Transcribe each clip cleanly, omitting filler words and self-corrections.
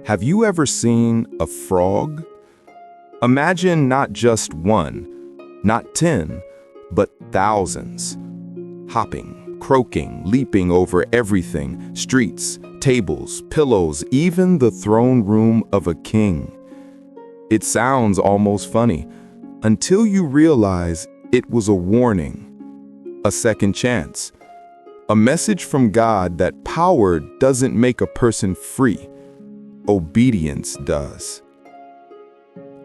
Have you ever seen a frog? Imagine not just one, not 10, but thousands. Hopping, croaking, leaping over everything, streets, tables, pillows, even the throne room of a king. It sounds almost funny, until you realize it was a warning, a second chance, a message from God that power doesn't make a person free. Obedience does.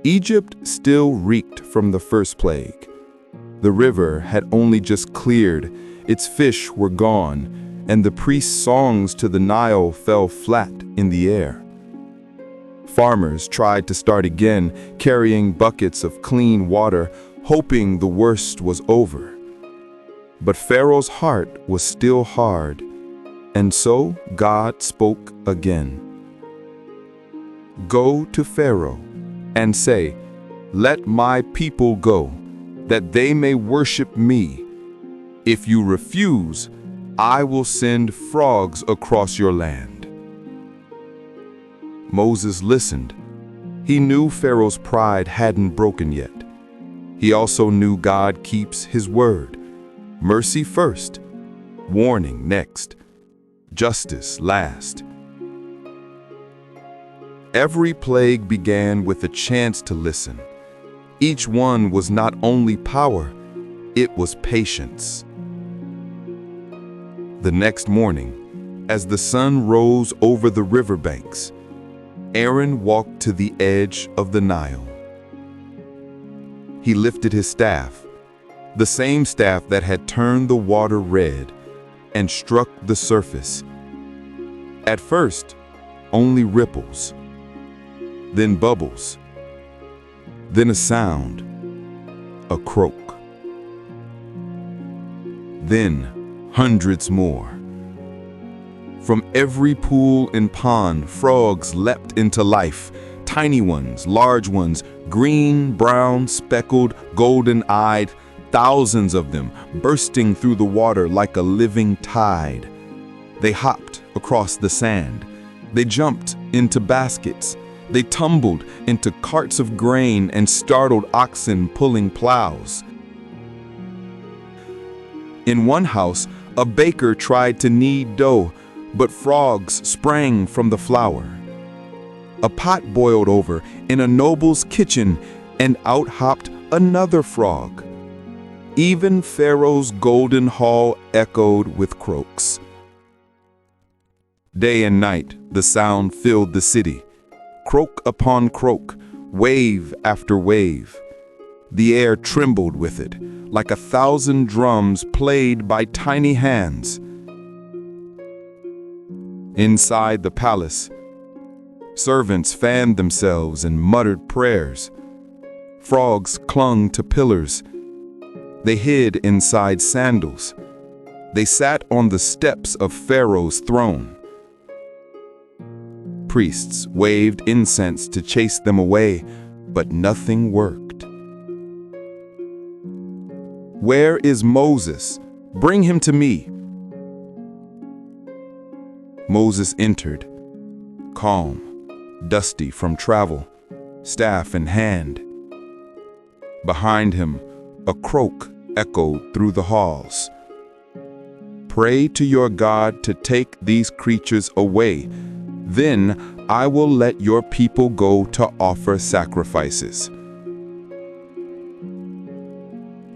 Egypt still reeked from the first plague. The river had only just cleared, its fish were gone, and the priest's songs to the Nile fell flat in the air. Farmers tried to start again, carrying buckets of clean water, hoping the worst was over. But Pharaoh's heart was still hard, and so God spoke again. Go to Pharaoh and say, "Let my people go, that they may worship me. If you refuse, I will send frogs across your land." Moses listened. He knew Pharaoh's pride hadn't broken yet. He also knew God keeps his word. Mercy first, warning next, justice last. Every plague began with a chance to listen. Each one was not only power, it was patience. The next morning, as the sun rose over the riverbanks, Aaron walked to the edge of the Nile. He lifted his staff, the same staff that had turned the water red, and struck the surface. At first, only ripples, then bubbles, then a sound, a croak. Then hundreds more. From every pool and pond, frogs leapt into life. Tiny ones, large ones, green, brown, speckled, golden-eyed, thousands of them bursting through the water like a living tide. They hopped across the sand. They jumped into baskets. They tumbled into carts of grain and startled oxen pulling plows. In one house, a baker tried to knead dough, but frogs sprang from the flour. A pot boiled over in a noble's kitchen, and out hopped another frog. Even Pharaoh's golden hall echoed with croaks. Day and night, the sound filled the city. Croak upon croak, wave after wave. The air trembled with it, like 1,000 drums played by tiny hands. Inside the palace, servants fanned themselves and muttered prayers. Frogs clung to pillars. They hid inside sandals. They sat on the steps of Pharaoh's throne. Priests waved incense to chase them away, but nothing worked. "Where is Moses? Bring him to me." Moses entered, calm, dusty from travel, staff in hand. Behind him, a croak echoed through the halls. "Pray to your God to take these creatures away. Then I will let your people go to offer sacrifices."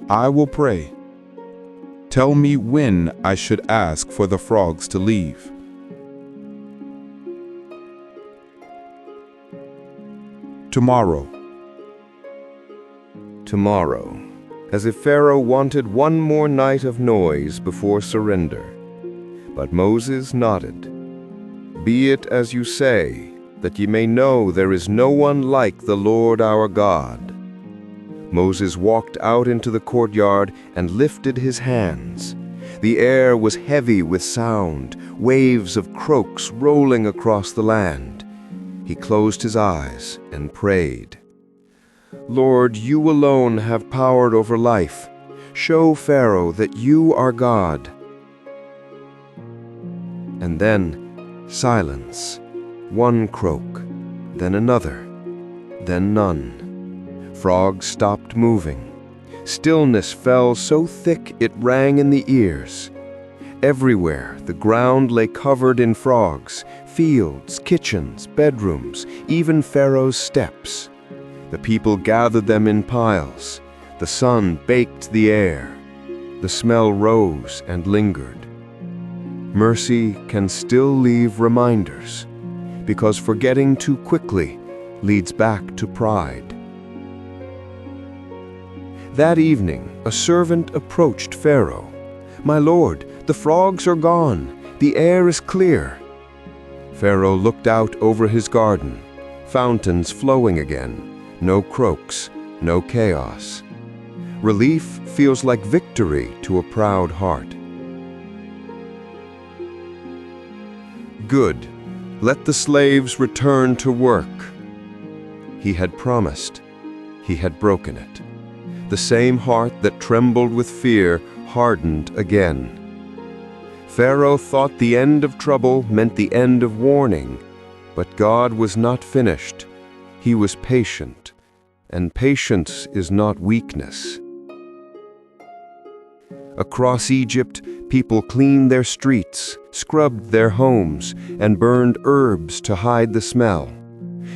"I will pray. Tell me when I should ask for the frogs to leave." Tomorrow. Tomorrow, as if Pharaoh wanted one more night of noise before surrender. But Moses nodded. "Be it as you say, that ye may know there is no one like the Lord our God." Moses walked out into the courtyard and lifted his hands. The air was heavy with sound, waves of croaks rolling across the land. He closed his eyes and prayed. "Lord, you alone have power over life. Show Pharaoh that you are God." And then silence, one croak, then another, then none. Frogs stopped moving. Stillness fell so thick it rang in the ears. Everywhere the ground lay covered in frogs, fields, kitchens, bedrooms, even Pharaoh's steps. The people gathered them in piles. The sun baked the air. The smell rose and lingered. Mercy can still leave reminders, because forgetting too quickly leads back to pride. That evening, a servant approached Pharaoh. "My lord, the frogs are gone. The air is clear." Pharaoh looked out over his garden, fountains flowing again, no croaks, no chaos. Relief feels like victory to a proud heart. Good, let the slaves return to work. He had promised, he had broken it. The same heart that trembled with fear hardened again. Pharaoh thought the end of trouble meant the end of warning, but God was not finished. He was patient, and patience is not weakness. Across Egypt, people cleaned their streets, scrubbed their homes, and burned herbs to hide the smell.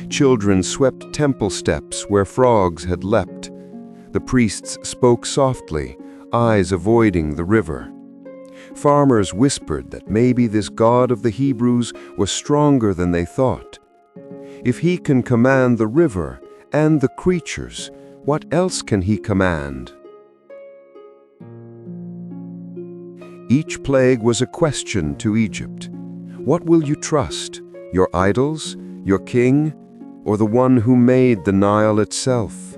Children swept temple steps where frogs had leapt. The priests spoke softly, eyes avoiding the river. Farmers whispered that maybe this God of the Hebrews was stronger than they thought. If he can command the river and the creatures, what else can he command? Each plague was a question to Egypt. What will you trust? Your idols, your king, or the one who made the Nile itself?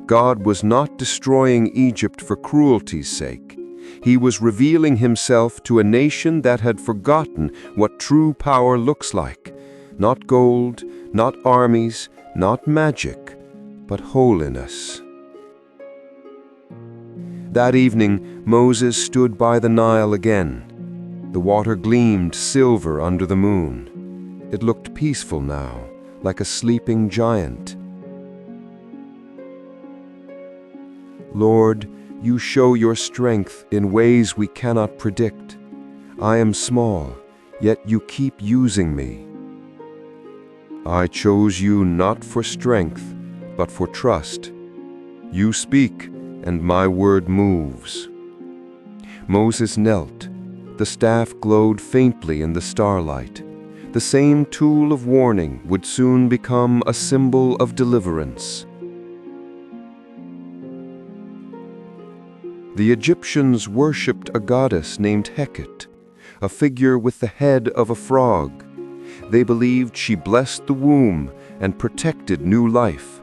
God was not destroying Egypt for cruelty's sake. He was revealing himself to a nation that had forgotten what true power looks like. Not gold, not armies, not magic, but holiness. That evening, Moses stood by the Nile again. The water gleamed silver under the moon. It looked peaceful now, like a sleeping giant. Lord, you show your strength in ways we cannot predict. I am small, yet you keep using me. I chose you not for strength, but for trust. You speak, and my word moves. Moses knelt. The staff glowed faintly in the starlight. The same tool of warning would soon become a symbol of deliverance. The Egyptians worshipped a goddess named Heket, a figure with the head of a frog. They believed she blessed the womb and protected new life.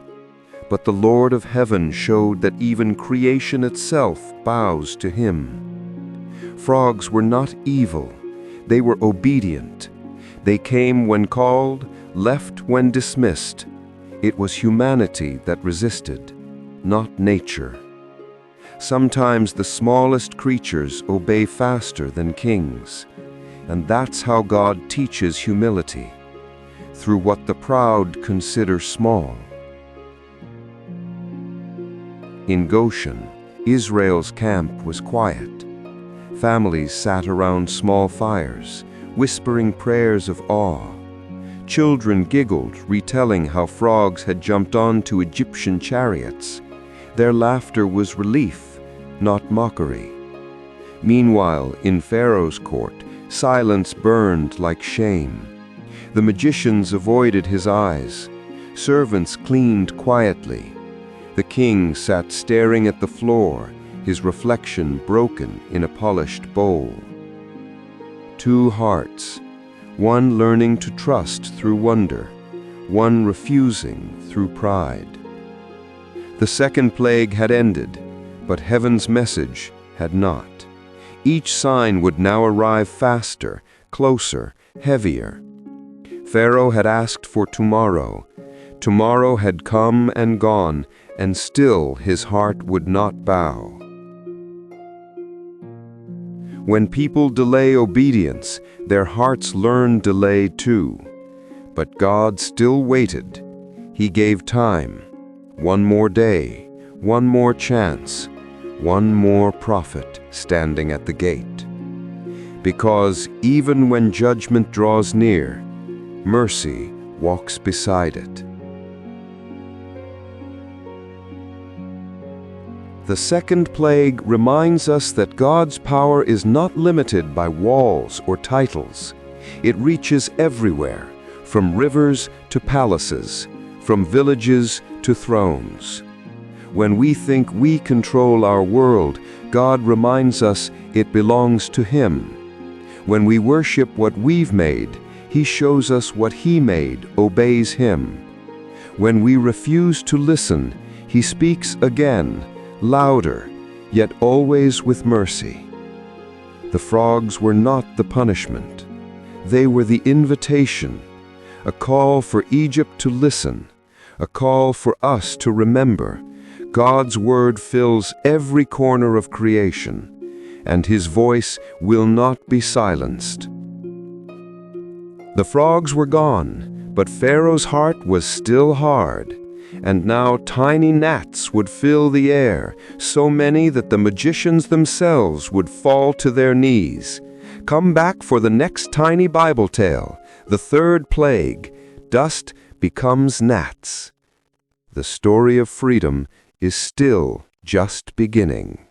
But the Lord of heaven showed that even creation itself bows to him. Frogs were not evil. They were obedient. They came when called, left when dismissed. It was humanity that resisted, not nature. Sometimes the smallest creatures obey faster than kings, and that's how God teaches humility, through what the proud consider small. In Goshen, Israel's camp was quiet. Families sat around small fires, whispering prayers of awe. Children giggled, retelling how frogs had jumped onto Egyptian chariots. Their laughter was relief, not mockery. Meanwhile, in Pharaoh's court, silence burned like shame. The magicians avoided his eyes. Servants cleaned quietly. The king sat staring at the floor, his reflection broken in a polished bowl. Two hearts, one learning to trust through wonder, one refusing through pride. The second plague had ended, but heaven's message had not. Each sign would now arrive faster, closer, heavier. Pharaoh had asked for tomorrow. Tomorrow had come and gone, and still his heart would not bow. When people delay obedience, their hearts learn delay too. But God still waited. He gave time, one more day, one more chance, one more prophet standing at the gate. Because even when judgment draws near, mercy walks beside it. The second plague reminds us that God's power is not limited by walls or titles. It reaches everywhere, from rivers to palaces, from villages to thrones. When we think we control our world, God reminds us it belongs to Him. When we worship what we've made, He shows us what He made obeys Him. When we refuse to listen, He speaks again, louder, yet always with mercy. The frogs were not the punishment. They were the invitation, a call for Egypt to listen, a call for us to remember. God's word fills every corner of creation, and His voice will not be silenced. The frogs were gone, but Pharaoh's heart was still hard, and now tiny gnats would fill the air, so many that the magicians themselves would fall to their knees. Come back for the next tiny Bible tale, the third plague, dust becomes gnats. The story of freedom is still just beginning.